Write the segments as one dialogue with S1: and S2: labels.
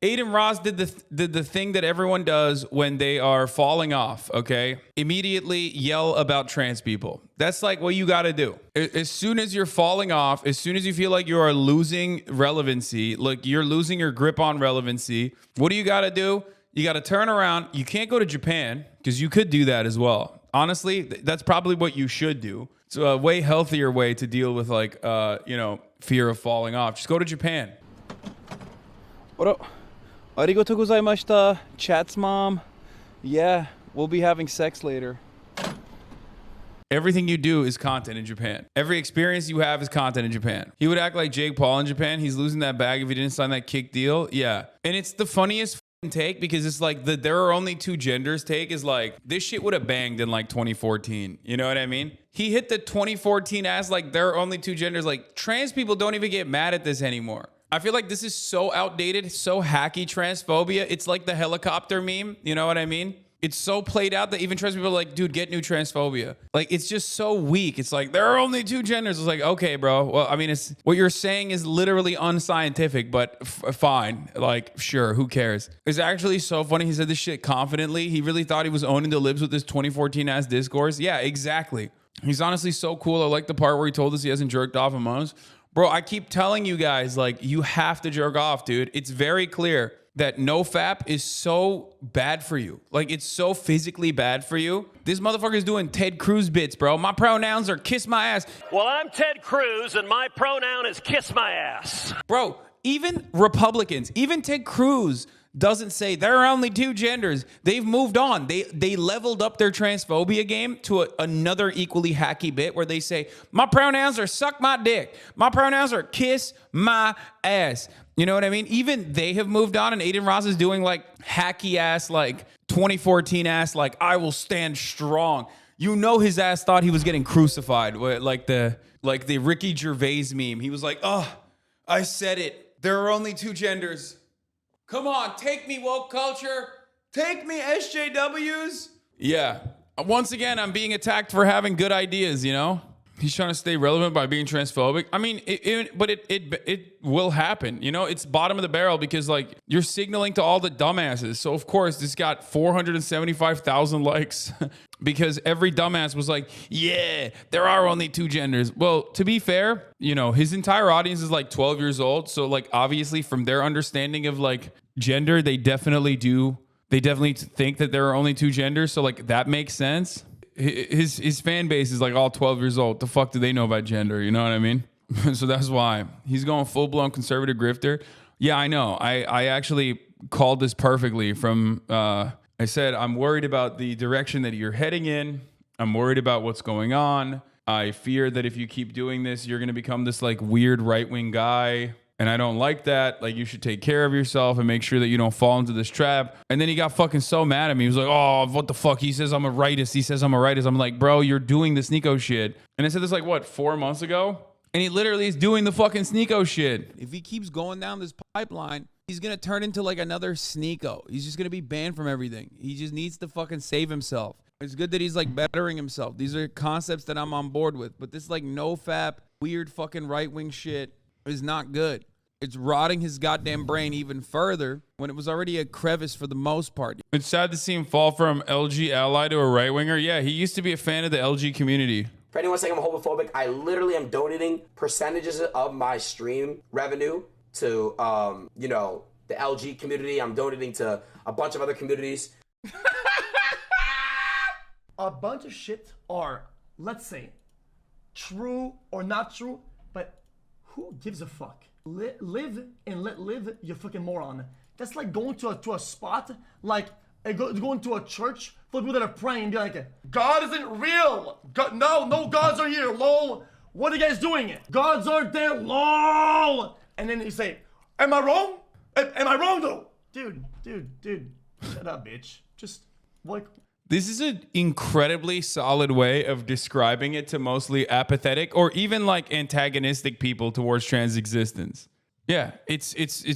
S1: Adin Ross did the thing that everyone does when they are falling off, okay? Immediately yell about trans people. That's like what you got to do. As soon as you're falling off, as soon as you feel like you are losing relevancy, like you're losing your grip on relevancy, what do you got to do? You got to turn around. You can't go to Japan because you could do that as well. Honestly, that's probably what you should do. It's a way healthier way to deal with like, fear of falling off. Just go to Japan.
S2: Arigatou gozaimashita. Chat's mom. Yeah, we'll be having sex later.
S1: Everything you do is content in Japan. Every experience you have is content in Japan. He would act like Jake Paul in Japan. He's losing that bag if he didn't sign that kick deal. Yeah. And it's the funniest take because it's like the there are only two genders take is like this shit would have banged in like 2014. You know what I mean? He hit the 2014 ass like there are only two genders. Like trans people don't even get mad at this anymore. I feel like this is so outdated, so hacky transphobia. It's like the helicopter meme. You know what I mean? It's so played out that even trans people are like, dude, get new transphobia. Like, it's just so weak. It's like, there are only two genders. It's like, okay, bro. Well, I mean, it's what you're saying is literally unscientific, but fine. Like, sure, who cares? It's actually so funny. He said this shit confidently. He really thought he was owning the libs with this 2014 ass discourse. Yeah, exactly. He's honestly so cool. I like the part where he told us he hasn't jerked off in months. Bro, I keep telling you guys, like, you have to jerk off, dude. It's very clear that NoFap is so bad for you. Like, it's so physically bad for you. This motherfucker is doing Ted Cruz bits, bro. My pronouns are kiss my ass.
S3: Well, I'm Ted Cruz, and my pronoun is kiss my ass.
S1: Bro, even Republicans, even Ted Cruz doesn't say there are only two genders. They've moved on. They leveled up their transphobia game to another equally hacky bit where they say, my pronouns are suck my dick. My pronouns are kiss my ass. You know what I mean? Even they have moved on, and Adin Ross is doing like hacky ass, like 2014 ass, like I will stand strong. You know his ass thought he was getting crucified, like the Ricky Gervais meme. He was like, oh, I said it. There are only two genders. Come on, take me, woke culture. Take me, SJWs. Yeah. Once again, I'm being attacked for having good ideas, you know? He's trying to stay relevant by being transphobic. I mean, but it will happen. You know, it's bottom of the barrel because, like, you're signaling to all the dumbasses. So, of course, this got 475,000 likes because every dumbass was like, yeah, there are only two genders. Well, to be fair, you know, his entire audience is like 12 years old. So, like, obviously, from their understanding of, like, gender, they definitely think that there are only two genders. So, like, that makes sense. His fan base is like all 12 years old. The fuck do they know about gender? You know what I mean? So that's why he's going full-blown conservative grifter. Yeah, I know. I actually called this perfectly from, I said, I'm worried about the direction that you're heading in. I'm worried about what's going on. I fear that if you keep doing this, you're going to become this like weird right-wing guy. And I don't like that. Like, you should take care of yourself and make sure that you don't fall into this trap. And then he got fucking so mad at me. He was like, oh, what the fuck? He says I'm a rightist. He says I'm a rightist. I'm like, bro, you're doing the sneako shit. And I said this like, what, 4 months ago? And he literally is doing the fucking sneako shit. If he keeps going down this pipeline, he's going to turn into like another sneako. He's just going to be banned from everything. He just needs to fucking save himself. It's good that he's like bettering himself. These are concepts that I'm on board with. But this like NoFap, weird fucking right-wing shit is not good. It's rotting his goddamn brain even further when it was already a crevice for the most part. It's sad to see him fall from LG ally to a right-winger. Yeah, he used to be a fan of the LG community.
S4: For anyone saying I'm homophobic, I literally am donating percentages of my stream revenue to, you know, the LG community. I'm donating to a bunch of other communities.
S5: A bunch of shit are, let's say, true or not true, but who gives a fuck? Live and let live, you fucking moron. That's like going to a spot, like going to a church full of people that are praying and be like, God isn't real. God, no gods are here, lol. What are you guys doing? Gods aren't there, lol. And then you say, am I wrong? Am I wrong though? Dude, shut up, bitch. Just like...
S1: This is an incredibly solid way of describing it to mostly apathetic or even like antagonistic people towards trans existence. Yeah, it's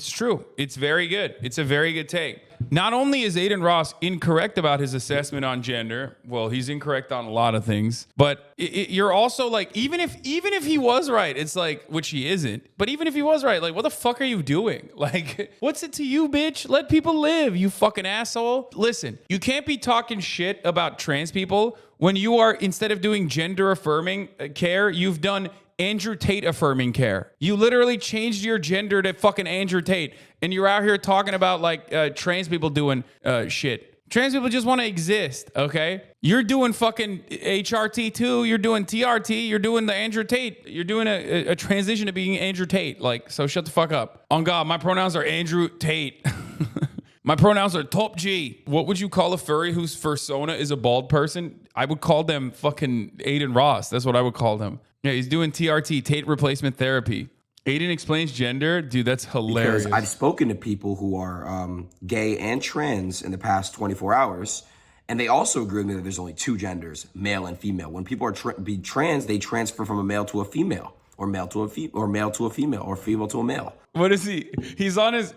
S1: true. It's very good. It's a very good take. Not only is Adin Ross incorrect about his assessment on gender, well, he's incorrect on a lot of things, but you're also like, even if he was right, it's like, which he isn't, but even if he was right, like, what the fuck are you doing? Like, what's it to you, bitch? Let people live, you fucking asshole. Listen, you can't be talking shit about trans people when you are, instead of doing gender affirming care, you've done Andrew Tate affirming care. You literally changed your gender to fucking Andrew Tate, and you're out here talking about like trans people doing shit. Trans people just want to exist, okay? You're doing fucking HRT too. You're doing TRT. You're doing the Andrew Tate. You're doing a transition to being Andrew Tate. Like, so shut the fuck up. On God, my pronouns are Andrew Tate. My pronouns are top G. What would you call a furry whose persona is a bald person? I would call them fucking Adin Ross. That's what I would call them. Yeah, he's doing TRT, Tate replacement therapy. Adin explains gender. Dude, that's hilarious.
S6: Because I've spoken to people who are gay and trans in the past 24 hours, and they also agree with me that there's only two genders, male and female. When people are trans, they transfer from a male to a female, or male to a or male to a female, or female to a male.
S1: What is he? He's on his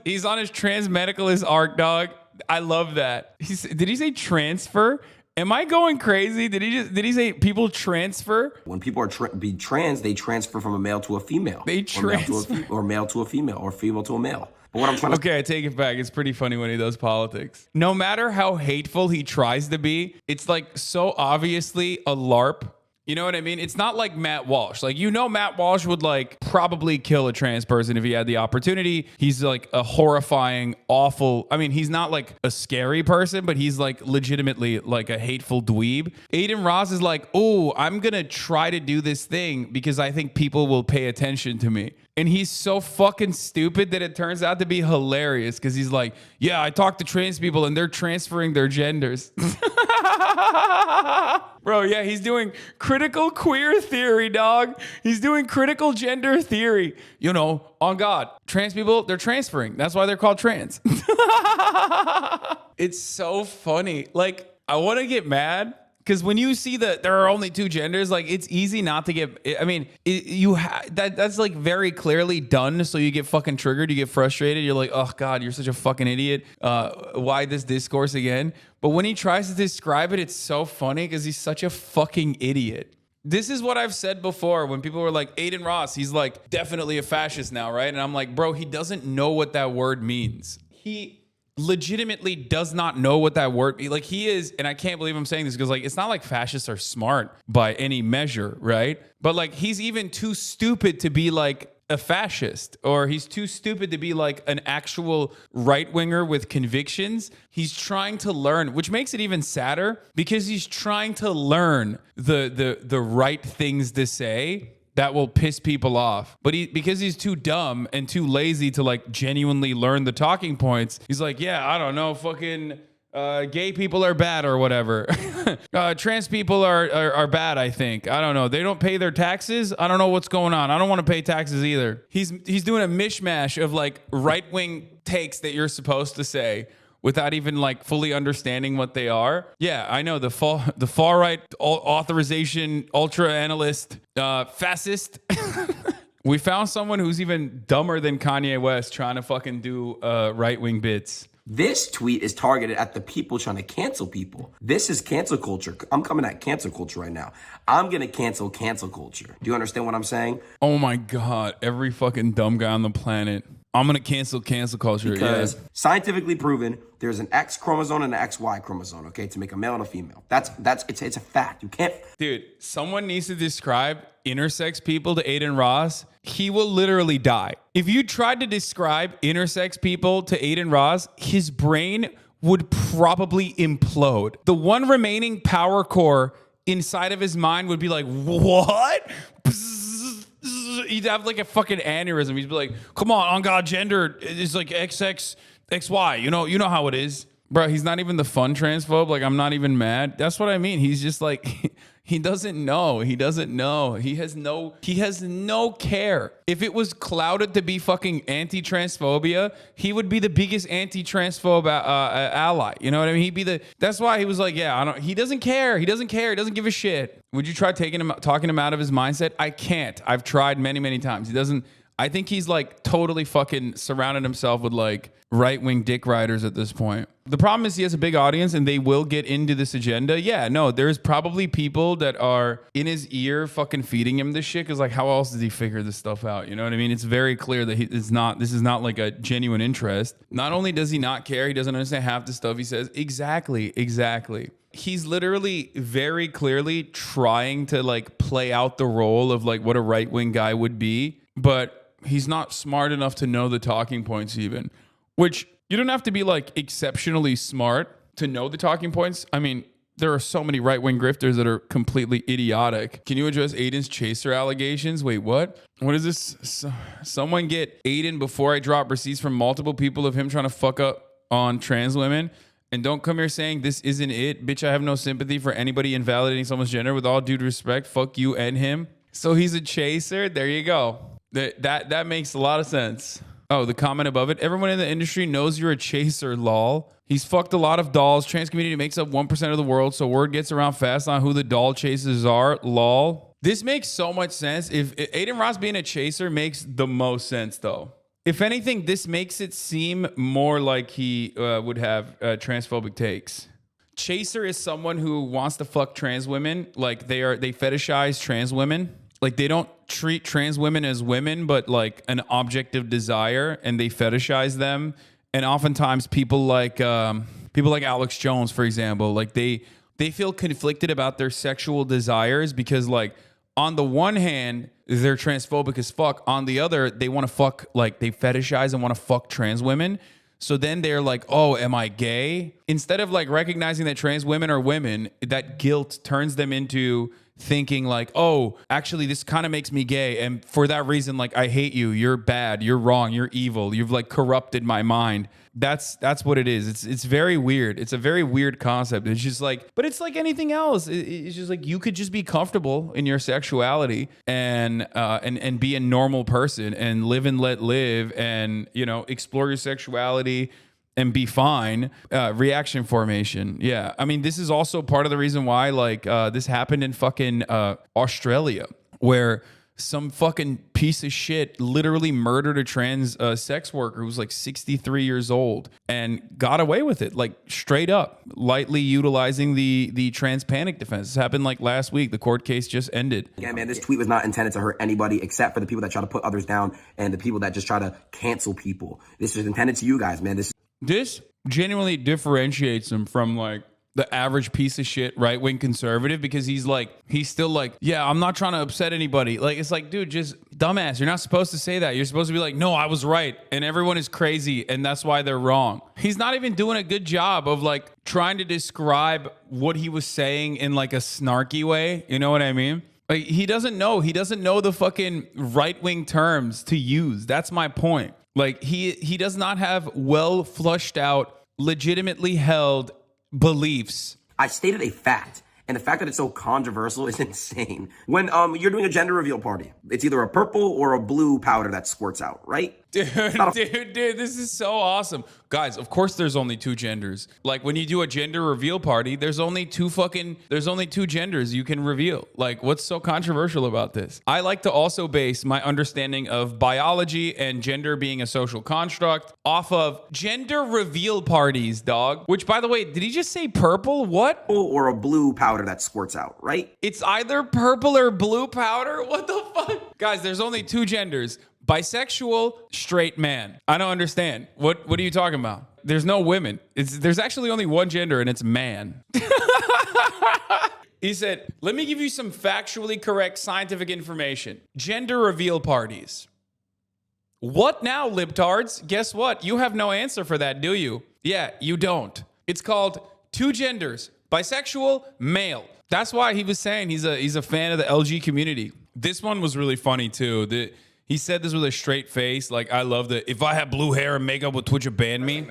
S1: trans medicalist arc, dog. I love that. Did he say transfer? Am I going crazy? Did he say people transfer?
S6: When people are trans, they transfer from a male to a female.
S1: They transfer.
S6: Or male to a female, or female to a male. But what I'm trying to
S1: Okay, I take it back. It's pretty funny when he does politics. No matter how hateful he tries to be, it's like so obviously a LARP. You know what I mean? It's not like Matt Walsh. Like, you know, Matt Walsh would like probably kill a trans person if he had the opportunity. He's like a horrifying, awful. I mean, he's not like a scary person, but he's like legitimately like a hateful dweeb. Adin Ross is like, oh, I'm going to try to do this thing because I think people will pay attention to me. And he's so fucking stupid that it turns out to be hilarious because he's like, yeah, I talk to trans people and they're transferring their genders. Bro, yeah, he's doing critical queer theory, dog. He's doing critical gender theory. You know, on God, trans people, they're transferring. That's why they're called trans. It's so funny. Like, I want to get mad. Because when you see that there are only two genders, like, it's easy not to get. I mean, that's like very clearly done. So you get fucking triggered, you get frustrated. You're like, oh God, you're such a fucking idiot. Why this discourse again? But when he tries to describe it, it's so funny because he's such a fucking idiot. This is what I've said before when people were like, Adin Ross, he's like definitely a fascist now, right? And I'm like, bro, he doesn't know what that word means. He legitimately does not know what that word, like, he is, and I can't believe I'm saying this because like it's not like fascists are smart by any measure, right? But like he's even too stupid to be like a fascist, or he's too stupid to be like an actual right-winger with convictions. He's trying to learn, which makes it even sadder because he's trying to learn the right things to say that will piss people off. But because he's too dumb and too lazy to like genuinely learn the talking points, he's like, yeah, I don't know, fucking gay people are bad or whatever. Trans people are bad, I think. I don't know. They don't pay their taxes. I don't know what's going on. I don't want to pay taxes either. He's doing a mishmash of like right-wing takes that you're supposed to say without even like fully understanding what they are. Yeah, I know, the far right authorization ultra analyst fascist. We found someone who's even dumber than Kanye West trying to fucking do right-wing bits.
S6: This tweet is targeted at the people trying to cancel people. This is cancel culture. I'm coming at cancel culture right now. I'm going to cancel culture. Do you understand what I'm saying?
S1: Oh my God. Every fucking dumb guy on the planet. I'm going to cancel culture.
S6: Because scientifically proven, there's an X chromosome and an XY chromosome, okay, to make a male and a female. It's a fact. You can't.
S1: Dude, someone needs to describe intersex people to Adin Ross. He will literally die. If you tried to describe intersex people to Adin Ross, his brain would probably implode. The one remaining power core inside of his mind would be like, what? He'd have like a fucking aneurysm. He'd be like, come on God, gender is like XX, XY. You know how it is. Bro, he's not even the fun transphobe. Like, I'm not even mad. That's what I mean. He's just like, he doesn't know. He doesn't know. He has no care. If it was clouded to be fucking anti-transphobia, he would be the biggest anti-transphobe ally. You know what I mean? That's why he was like, yeah, he doesn't care. He doesn't give a shit. Would you try talking him out of his mindset? I can't. I've tried many, many times. I think he's like totally fucking surrounded himself with like right-wing dick riders at this point. The problem is he has a big audience and they will get into this agenda. Yeah, no, there's probably people that are in his ear fucking feeding him this shit because like how else does he figure this stuff out? You know what I mean? It's very clear that this is not like a genuine interest. Not only does he not care, he doesn't understand half the stuff he says. Exactly. He's literally very clearly trying to like play out the role of like what a right-wing guy would be, but he's not smart enough to know the talking points even, which you don't have to be like exceptionally smart to know the talking points. I mean, there are so many right-wing grifters that are completely idiotic. Can you address Adin's chaser allegations? Wait, what? What is this? Someone get Adin before I drop receipts from multiple people of him trying to fuck up on trans women. And don't come here saying this isn't it. Bitch, I have no sympathy for anybody invalidating someone's gender. With all due respect, fuck you and him. So he's a chaser? There you go. That makes a lot of sense. Oh, the comment above it. Everyone in the industry knows you're a chaser, lol. He's fucked a lot of dolls. Trans community makes up 1% of the world, so word gets around fast on who the doll chasers are, lol. This makes so much sense. If Adin Ross being a chaser makes the most sense, though. If anything, this makes it seem more like he would have transphobic takes. Chaser is someone who wants to fuck trans women. Like they fetishize trans women. Like they don't treat trans women as women, but like an object of desire, and they fetishize them. And oftentimes people like Alex Jones, for example, like they feel conflicted about their sexual desires because like on the one hand, they're transphobic as fuck. On the other, they want to fuck, like they fetishize and want to fuck trans women. So then they're like, oh, am I gay? Instead of like recognizing that trans women are women, that guilt turns them into thinking like, oh, actually, this kind of makes me gay. And for that reason, like, I hate you. You're bad. You're wrong. You're evil. You've like corrupted my mind. That's what it is. It's very weird. It's a very weird concept. It's just like, but it's like anything else. It's just like you could just be comfortable in your sexuality and be a normal person and live and let live and, you know, explore your sexuality and be fine. Reaction formation. Yeah. I mean, this is also part of the reason why like this happened in fucking Australia, where some fucking piece of shit literally murdered a trans sex worker who was like 63 years old and got away with it, like straight up, lightly utilizing the trans panic defense. This happened like last week. The court case just ended.
S6: Yeah, man, this tweet was not intended to hurt anybody except for the people that try to put others down and the people that just try to cancel people. This is intended to you guys, man. This
S1: genuinely differentiates him from like the average piece of shit right-wing conservative, because he's still like, yeah, I'm not trying to upset anybody. Like, it's like, dude, just dumbass. You're not supposed to say that. You're supposed to be like, no, I was right. And everyone is crazy. And that's why they're wrong. He's not even doing a good job of like trying to describe what he was saying in like a snarky way. You know what I mean? Like, he doesn't know the fucking right-wing terms to use. That's my point. Like, he does not have well flushed out, legitimately held beliefs.
S6: I stated a fact, and the fact that it's so controversial is insane. When you're doing a gender reveal party, it's either a purple or a blue powder that squirts out, right?
S1: Dude, this is so awesome. Guys, of course there's only two genders. Like when you do a gender reveal party, there's only two genders you can reveal. Like, what's so controversial about this? I like to also base my understanding of biology and gender being a social construct off of gender reveal parties, dog. Which, by the way, did he just say purple? What?
S6: Or a blue powder that squirts out, right?
S1: It's either purple or blue powder? What the fuck? Guys, there's only two genders. Bisexual, straight man. I don't understand. What are you talking about? There's no women. There's actually only one gender, and it's man. He said, let me give you some factually correct scientific information. Gender reveal parties. What now, libtards? Guess what? You have no answer for that, do you? Yeah, you don't. It's called two genders. Bisexual, male. That's why he was saying he's a fan of the LG community. This one was really funny, too. He said this with a straight face. Like, I love that. If I had blue hair and makeup, would Twitch ban me?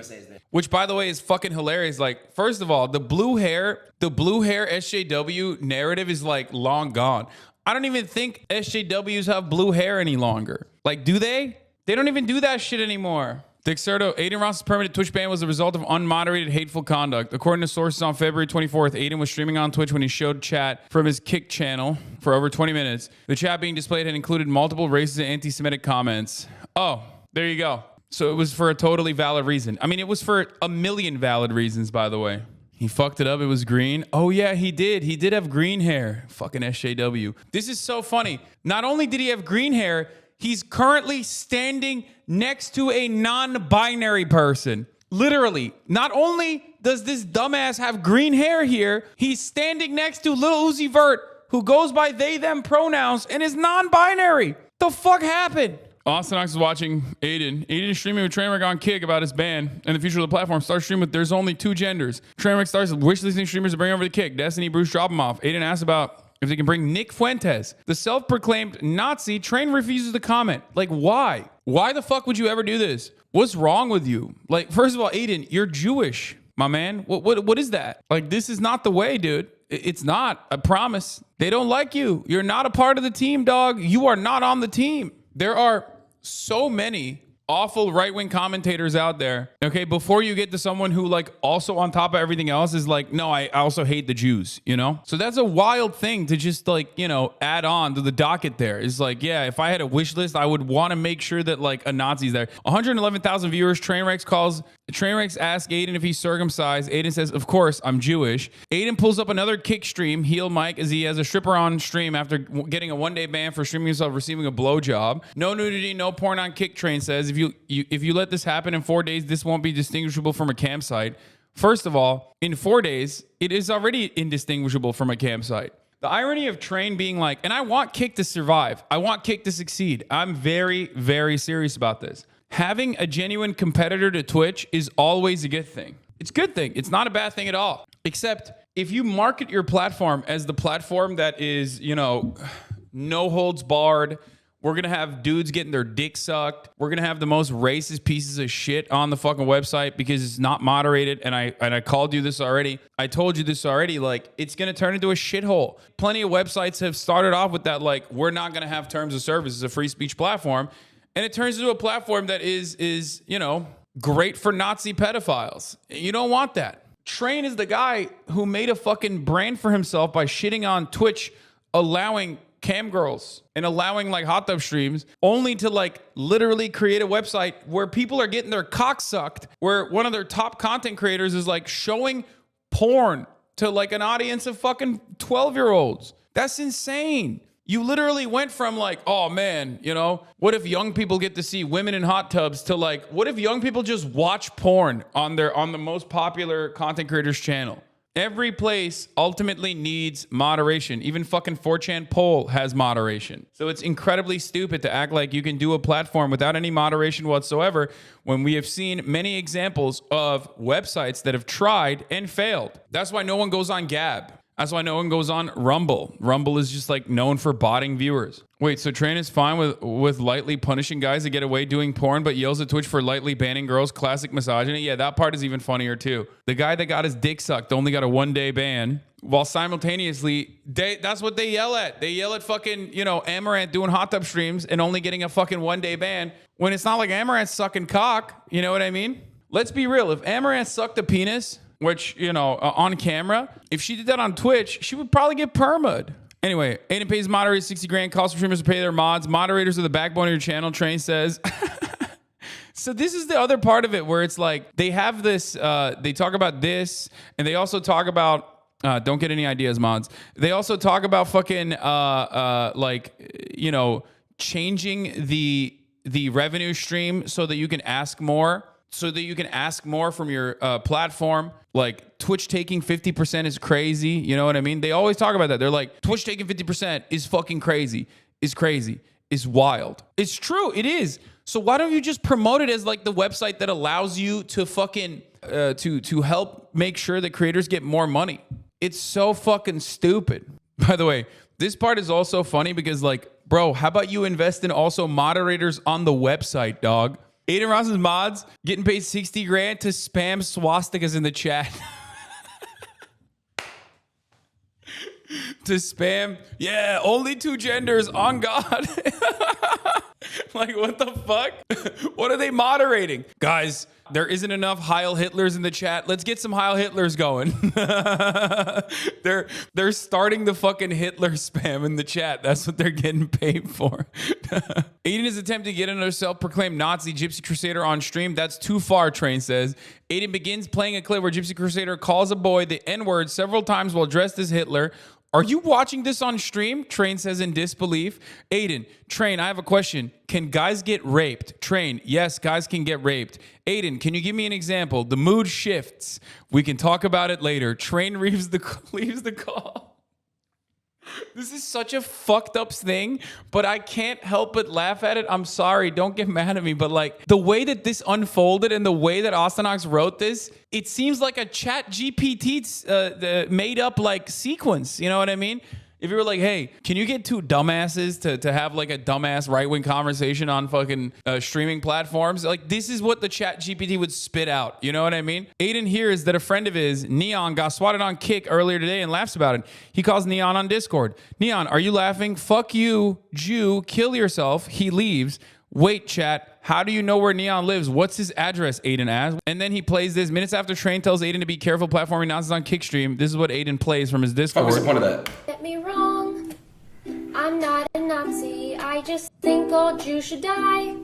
S1: Which, by the way, is fucking hilarious. Like, first of all, the blue hair SJW narrative is like long gone. I don't even think SJWs have blue hair any longer. Like, do they? They don't even do that shit anymore. Dexerto, Adin Ross's permanent Twitch ban was the result of unmoderated hateful conduct. According to sources on February 24th, Adin was streaming on Twitch when he showed chat from his Kick channel for over 20 minutes. The chat being displayed had included multiple racist and anti-Semitic comments. Oh, there you go. So it was for a totally valid reason. I mean, it was for a million valid reasons, by the way. He fucked it up. It was green. Oh, yeah, he did. He did have green hair. Fucking SJW. This is so funny. Not only did he have green hair, he's currently standing next to a non-binary person. Literally. Not only does this dumbass have green hair here, he's standing next to Lil Uzi Vert, who goes by they, them pronouns and is non-binary. The fuck happened? Austin Ox is watching Adin. Adin is streaming with Trainwreck on Kick about his ban and the future of the platform. Starts streaming with there's only 2 genders. Trainwreck starts wishlisting streamers to bring over the Kick. Destiny, Bruce, drop him off. Adin asks about if they can bring Nick Fuentes. The self-proclaimed Nazi. Train refuses to comment. Like, why? Why the fuck would you ever do this? What's wrong with you? Like, first of all, Adin, you're Jewish, my man. What is that? Like, this is not the way, dude. It's not. I promise. They don't like you. You're not a part of the team, dog. You are not on the team. There are so many awful right-wing commentators out there, okay, before you get to someone who, like, also on top of everything else is like, no, I also hate the Jews, you know? So that's a wild thing to just, like, you know, add on to the docket there. It's like, yeah, if I had a wish list, I would want to make sure that, like, a Nazi's there. 111,000 viewers. Trainwreck asks Adin if he's circumcised. Adin says, of course, I'm Jewish. Adin pulls up another Kick stream, heel mic, as he has a stripper on stream after getting a one-day ban for streaming himself receiving a blowjob. No nudity, no porn on Kick. Train says, if you let this happen in 4 days, this won't be distinguishable from a campsite. First of all, in 4 days, it is already indistinguishable from a campsite. The irony of Train being like, and I want Kick to survive. I want Kick to succeed. I'm very, very serious about this. Having a genuine competitor to Twitch is always a good thing. It's a good thing. It's not a bad thing at all. Except if you market your platform as the platform that is, you know, no holds barred, we're going to have dudes getting their dick sucked. We're going to have the most racist pieces of shit on the fucking website because it's not moderated. And I called you this already. I told you this already. Like, it's going to turn into a shithole. Plenty of websites have started off with that, like, we're not going to have terms of service. It's a free speech platform. And it turns into a platform that is, you know, great for Nazi pedophiles. You don't want that. Train is the guy who made a fucking brand for himself by shitting on Twitch, allowing cam girls and allowing like hot tub streams, only to like literally create a website where people are getting their cock sucked, where one of their top content creators is like showing porn to like an audience of fucking 12-year-olds. That's insane. You literally went from like, oh man, you know, what if young people get to see women in hot tubs to like, what if young people just watch porn on the most popular content creator's channel? Every place ultimately needs moderation. Even fucking 4chan poll has moderation. So it's incredibly stupid to act like you can do a platform without any moderation whatsoever when we have seen many examples of websites that have tried and failed. That's why no one goes on Gab. That's why no one goes on Rumble. Rumble is just like known for botting viewers. Wait, so Train is fine with lightly punishing guys that get away doing porn, but yells at Twitch for lightly banning girls? Classic misogyny. Yeah, that part is even funnier too. The guy that got his dick sucked only got a 1-day ban, while simultaneously, that's what they yell at. They yell at fucking, you know, Amaranth doing hot tub streams and only getting a fucking 1-day ban, when it's not like Amaranth sucking cock. You know what I mean? Let's be real. If Amaranth sucked a penis, which, you know, on camera, if she did that on Twitch, she would probably get perma'd. Anyway, Adin pays moderators 60 grand, costs for streamers to pay their mods. Moderators are the backbone of your channel, Train says. So this is the other part of it where it's like, they have this, they talk about this, and they also talk about, don't get any ideas, mods. They also talk about fucking, like, you know, changing the revenue stream so that you can ask more. So that you can ask more from your platform. Like, Twitch taking 50% is crazy. You know what I mean? They always talk about that. They're like, Twitch taking 50% is fucking crazy. Is crazy. Is wild. It's true. It is. So why don't you just promote it as like the website that allows you to fucking to help make sure that creators get more money? It's so fucking stupid. By the way, this part is also funny because, like, bro, how about you invest in also moderators on the website, dog? Adin Ross's mods getting paid 60 grand to spam swastikas in the chat. To spam, yeah, only 2 genders, on God. Like, what the fuck? What are they moderating? Guys, there isn't enough Heil Hitlers in the chat. Let's get some Heil Hitlers going. They're starting the fucking Hitler spam in the chat. That's what they're getting paid for. Adin is attempting to get another self-proclaimed Nazi Gypsy Crusader on stream. That's too far, Train says. Adin begins playing a clip where Gypsy Crusader calls a boy the N-word several times while dressed as Hitler. Are you watching this on stream? Train says in disbelief. Adin, Train, I have a question. Can guys get raped? Train, yes, guys can get raped. Adin, can you give me an example? The mood shifts. We can talk about it later. Train leaves the call. This is such a fucked up thing, but I can't help but laugh at it. I'm sorry, don't get mad at me, but like the way that this unfolded and the way that HasanAbi wrote this, it seems like a chat GPT made up like sequence. You know what I mean? If you were like, hey, can you get two dumbasses to have like a dumbass right-wing conversation on fucking streaming platforms? Like, this is what the chat GPT would spit out. You know what I mean? Adin hears that a friend of his, Neon, got swatted on Kick earlier today and laughs about it. He calls Neon on Discord. Neon, are you laughing? Fuck you, Jew, kill yourself. He leaves. Wait, chat, how do you know where Neon lives? What's his address, Adin asks. And then he plays this. Minutes after Train tells Adin to be careful platforming nonsense on Kickstream, this is what Adin plays from his Discord.
S6: What's the point of that?
S7: Get me wrong, I'm not a Nazi, I just think all Jews should die.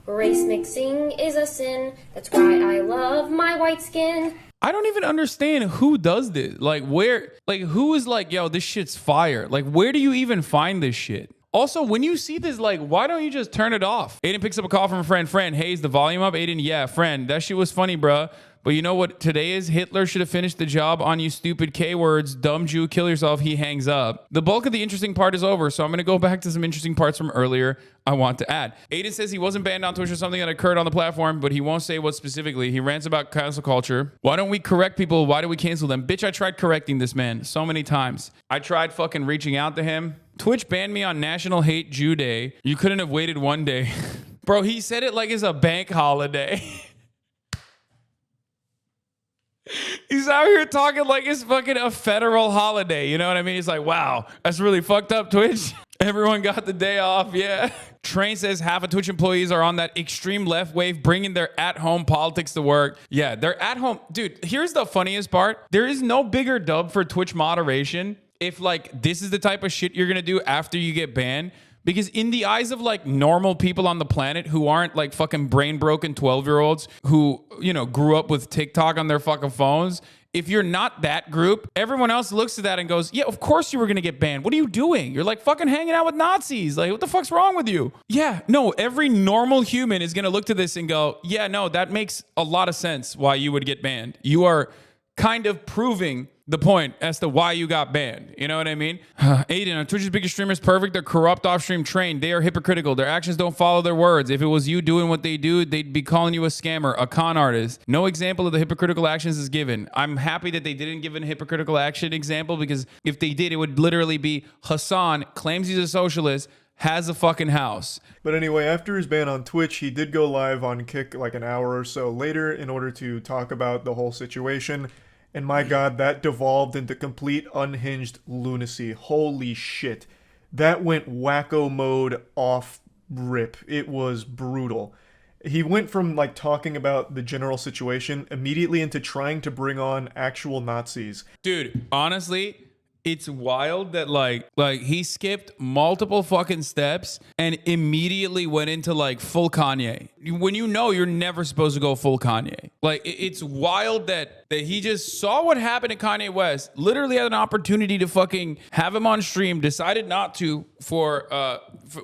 S7: Race mixing is a sin, that's why I love my white skin.
S1: I don't even understand who does this. Like, where, like, who is like, yo, this shit's fire? Like, where do you even find this shit? Also, when you see this, like, why don't you just turn it off? Adin picks up a call from a friend. Friend, hey, is the volume up? Adin, yeah, friend. That shit was funny, bruh. But you know what today is? Hitler should have finished the job on you stupid K-words. Dumb Jew, kill yourself. He hangs up. The bulk of the interesting part is over, so I'm going to go back to some interesting parts from earlier I want to add. Adin says he wasn't banned on Twitch or something that occurred on the platform, but he won't say what specifically. He rants about cancel culture. Why don't we correct people? Why do we cancel them? Bitch, I tried correcting this man so many times. I tried fucking reaching out to him. Twitch banned me on National Hate Jew Day. You couldn't have waited one day. Bro, he said it like it's a bank holiday. He's out here talking like it's fucking a federal holiday. You know what I mean? He's like, wow, that's really fucked up, Twitch. Everyone got the day off, yeah. Train says half of Twitch employees are on that extreme left wave, bringing their at-home politics to work. Yeah, they're at home. Dude, here's the funniest part. There is no bigger dub for Twitch moderation if, like, this is the type of shit you're going to do after you get banned. Because in the eyes of like normal people on the planet who aren't like fucking brain broken 12-year-olds who, you know, grew up with TikTok on their fucking phones, if you're not that group, everyone else looks at that and goes, yeah, of course you were going to get banned. What are you doing? You're like fucking hanging out with Nazis. Like, what the fuck's wrong with you? Yeah, no, every normal human is going to look to this and go, yeah, no, that makes a lot of sense why you would get banned. You are kind of proving the point as to why you got banned. You know what I mean? Adin, Twitch's biggest streamers perfect. They're corrupt, off-stream trained. They are hypocritical. Their actions don't follow their words. If it was you doing what they do, they'd be calling you a scammer, a con artist. No example of the hypocritical actions is given. I'm happy that they didn't give a hypocritical action example, because if they did, it would literally be Hasan claims he's a socialist, has a fucking house.
S8: But anyway, after his ban on Twitch, he did go live on Kick like an hour or so later in order to talk about the whole situation. And my God, that devolved into complete unhinged lunacy. Holy shit. That went wacko mode off rip. It was brutal. He went from like talking about the general situation immediately into trying to bring on actual Nazis.
S1: Dude, honestly, it's wild that like he skipped multiple fucking steps and immediately went into like full Kanye. When you know you're never supposed to go full Kanye. Like, it's wild that he just saw what happened to Kanye West, literally had an opportunity to fucking have him on stream, decided not to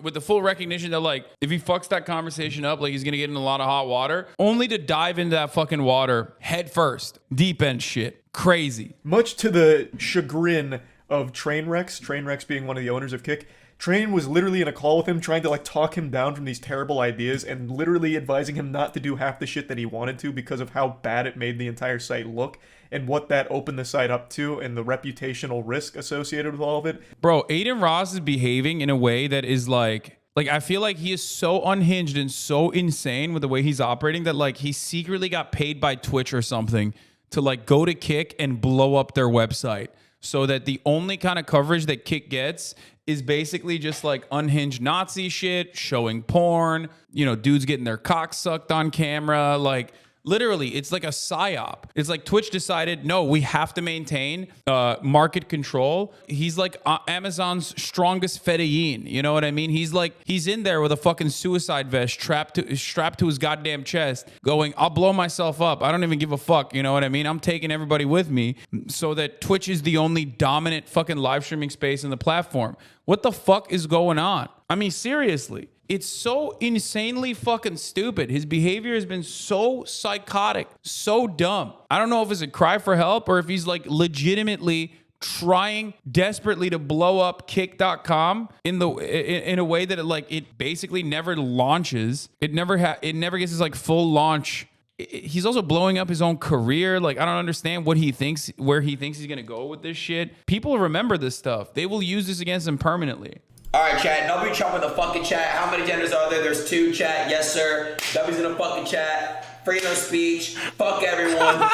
S1: with the full recognition that like if he fucks that conversation up, like he's gonna get in a lot of hot water, only to dive into that fucking water head first, deep end shit. Crazy.
S8: Much to the chagrin of Trainwreck being one of the owners of Kick. Train was literally in a call with him trying to like talk him down from these terrible ideas and literally advising him not to do half the shit that he wanted to because of how bad it made the entire site look and what that opened the site up to and the reputational risk associated with all of it.
S1: Bro, Adin Ross is behaving in a way that is like I feel like he is so unhinged and so insane with the way he's operating that like he secretly got paid by Twitch or something to like go to Kick and blow up their website. so that the only kind of coverage that Kick gets is basically just like unhinged Nazi shit, showing porn, dudes getting their cocks sucked on camera, like literally, it's like a psyop. It's like Twitch decided, no, we have to maintain market control. He's like Amazon's strongest fedayeen. You know what I mean? He's in there with a fucking suicide vest strapped to his goddamn chest, going, I'll blow myself up. I don't even give a fuck. You know what I mean? I'm taking everybody with me, so that Twitch is the only dominant fucking live streaming space in the platform. What the fuck is going on? I mean, seriously. It's so insanely fucking stupid. His behavior has been so psychotic, so dumb. I don't know if it's a cry for help or if he's like legitimately trying desperately to blow up kick.com in a way that it basically never launches. It never gets his like full launch. He's also blowing up his own career. Like, I don't understand where he thinks he's going to go with this shit. People remember this stuff. They will use this against him permanently.
S6: All right, chat. Nobody jump in the fucking chat. How many genders are there? There's 2, chat. Yes, sir. W's in the fucking chat. Freedom of speech. Fuck everyone.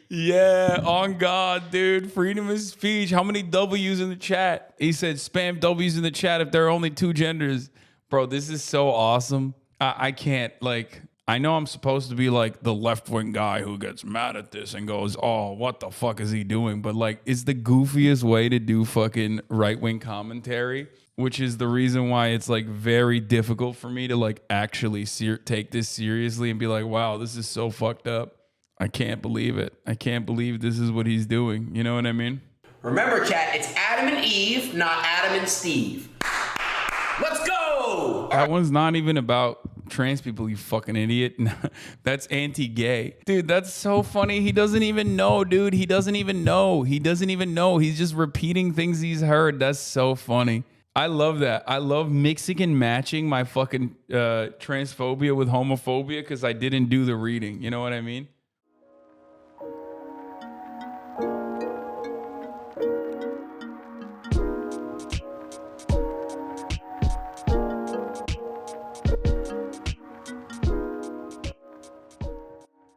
S1: Yeah, on God, dude. Freedom of speech. How many W's in the chat? He said spam W's in the chat if there are only 2 genders. Bro, this is so awesome. I can't, I know I'm supposed to be like the left-wing guy who gets mad at this and goes, oh, what the fuck is he doing? But it's the goofiest way to do fucking right-wing commentary, which is the reason why it's very difficult for me to actually take this seriously and be like, wow, this is so fucked up. I can't believe it. I can't believe this is what he's doing. You know what I mean?
S6: Remember, chat, it's Adam and Eve, not Adam and Steve. Let's go!
S1: That one's not even about trans people, you fucking idiot. That's anti-gay. Dude, that's so funny. He doesn't even know, dude. He doesn't even know. He's just repeating things he's heard. That's so funny. I love that. I love mixing and matching my fucking transphobia with homophobia because I didn't do the reading. You know what I mean?